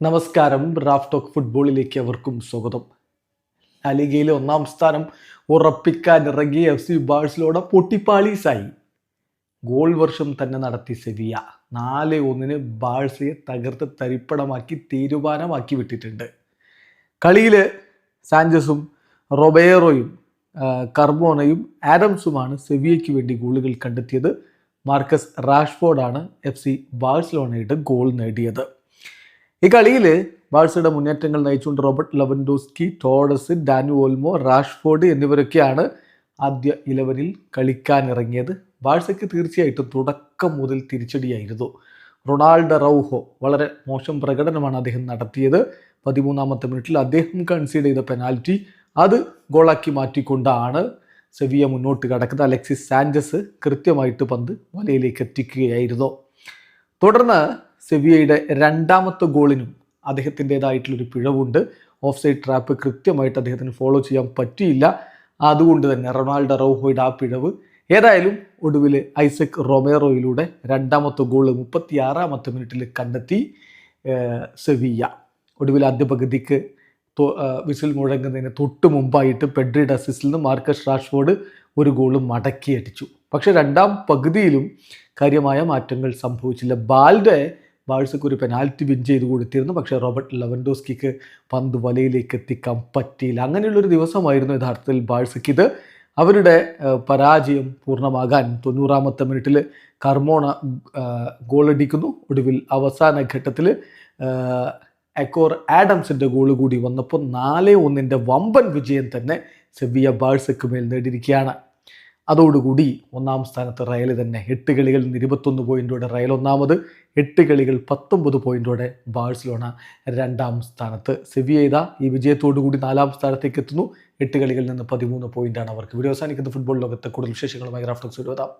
നമസ്കാരം. Raf talk ഫുട്ബോളിലേക്ക് അവർക്കും സ്വാഗതം. ലാലിഗയിലെ ഒന്നാം സ്ഥാനം ഉറപ്പിക്കാനിറങ്ങിയ FC ബാഴ്സലോണ പൊട്ടിപ്പാളീസായി. ഗോൾ വർഷം തന്നെ നടത്തി സെവിയ 4-1 ബാഴ്സയെ തകർത്ത് തരിപ്പണമാക്കി തീരുമാനമാക്കി വിട്ടിട്ടുണ്ട്. കളിയിൽ സാഞ്ചസും റൊബേറോയും കർബോണയും ആഡംസുമാണ് സെവിയയ്ക്ക് വേണ്ടി ഗോളുകൾ കണ്ടെത്തിയത്. മാർക്കസ് റാഷ്ഫോർഡാണ് FC ബാഴ്സലോണയുടെ ഗോൾ നേടിയത്. ഈ കളിയിൽ ബാഴ്സയുടെ മുന്നേറ്റങ്ങൾ നയിച്ചുകൊണ്ട് റോബർട്ട് ലെവൻഡോസ്കി, ടോഡസ്, ഡാനി ഓൾമോ, റാഷ്ഫോർഡ് എന്നിവരൊക്കെയാണ് ആദ്യ 11-ൽ കളിക്കാനിറങ്ങിയത്. ബാഴ്സയ്ക്ക് തീർച്ചയായിട്ടും തുടക്കം മുതൽ തിരിച്ചടിയായിരുന്നു. റൊണാൾഡോ റൗഹോ വളരെ മോശം പ്രകടനമാണ് അദ്ദേഹം നടത്തിയത്. 13-ാമത്തെ മിനിറ്റിൽ അദ്ദേഹം കൺസീഡ് ചെയ്ത പെനാൽറ്റി അത് ഗോളാക്കി മാറ്റിക്കൊണ്ടാണ് സെവിയ മുന്നോട്ട് കടക്കുന്നത്. അലക്സിസ് സാഞ്ചസ് കൃത്യമായിട്ട് പന്ത് വലയിലേക്ക് എത്തിക്കുകയായിരുന്നു. തുടർന്ന് സെവിയയുടെ രണ്ടാമത്തെ ഗോളിനും അദ്ദേഹത്തിൻ്റെതായിട്ടുള്ളൊരു പിഴവുണ്ട്. ഓഫ് സൈഡ് ട്രാപ്പ് കൃത്യമായിട്ട് അദ്ദേഹത്തിന് ഫോളോ ചെയ്യാൻ പറ്റിയില്ല. അതുകൊണ്ട് തന്നെ റൊണാൾഡോ റൗഹോയുടെ ആ പിഴവ് ഏതായാലും ഒടുവിൽ ഐസക് റൊമേറോയിലൂടെ രണ്ടാമത്തെ ഗോൾ 36-ാമത്തെ മിനിറ്റിൽ കണ്ടെത്തി സെവിയ. ഒടുവിൽ ആദ്യ പകുതിക്ക് വിസിൽ മുഴങ്ങുന്നതിന് തൊട്ട് മുമ്പായിട്ട് പെഡ്രിയുടെ അസിസ്റ്റിൽ നിന്ന് മാർക്കസ് റാഷ്ഫോർഡ് ഒരു ഗോൾ മടക്കി അടിച്ചു. പക്ഷെ രണ്ടാം പകുതിയിലും കാര്യമായ മാറ്റങ്ങൾ സംഭവിച്ചില്ല. ബാൽഡെ ബാഴ്സയ്ക്ക് ഒരു പെനാൽറ്റി വിൻ ചെയ്ത് കൊടുത്തിരുന്നു. പക്ഷേ റോബർട്ട് ലെവൻഡോസ്കിക്ക് പന്ത് വലയിലേക്ക് എത്തിക്കാൻ പറ്റിയില്ല. അങ്ങനെയുള്ളൊരു ദിവസമായിരുന്നു യഥാർത്ഥത്തിൽ ബാഴ്സയ്ക്ക് ഇത്. അവരുടെ പരാജയം പൂർണ്ണമാകാൻ 90-ാമത്തെ മിനിറ്റിൽ കർമോണ ഗോളടിക്കുന്നു. ഒടുവിൽ അവസാന ഘട്ടത്തിൽ എക്കോർ ആഡംസിൻ്റെ ഗോൾ കൂടി വന്നപ്പോൾ 4-1 വമ്പൻ വിജയം തന്നെ സെവിയ ബാഴ്സയ്ക്ക് മേൽ നേടിയിരിക്കുകയാണ്. അതോടുകൂടി ഒന്നാം സ്ഥാനത്ത് റയൽ തന്നെ. 8 കളികളിൽ 21 പോയിൻറ്റോടെ റയൽ ഒന്നാമത്, 8 കളികൾ 19 പോയിൻറ്റോടെ ബാഴ്സലോണ രണ്ടാം സ്ഥാനത്ത്. സെവിയ ഈ വിജയത്തോടു കൂടി 4-ാം സ്ഥാനത്തേക്ക് എത്തുന്നു. 8 കളികളിൽ നിന്ന് 13 പോയിൻ്റാണ് അവർക്ക്. വീഡിയോ അവസാനിക്കുന്ന ഫുട്ബോൾ ലോകത്തെ കൂടുതൽ വിശേഷങ്ങളുമായി റാഫ് ടോക്സ് എഴുതാം.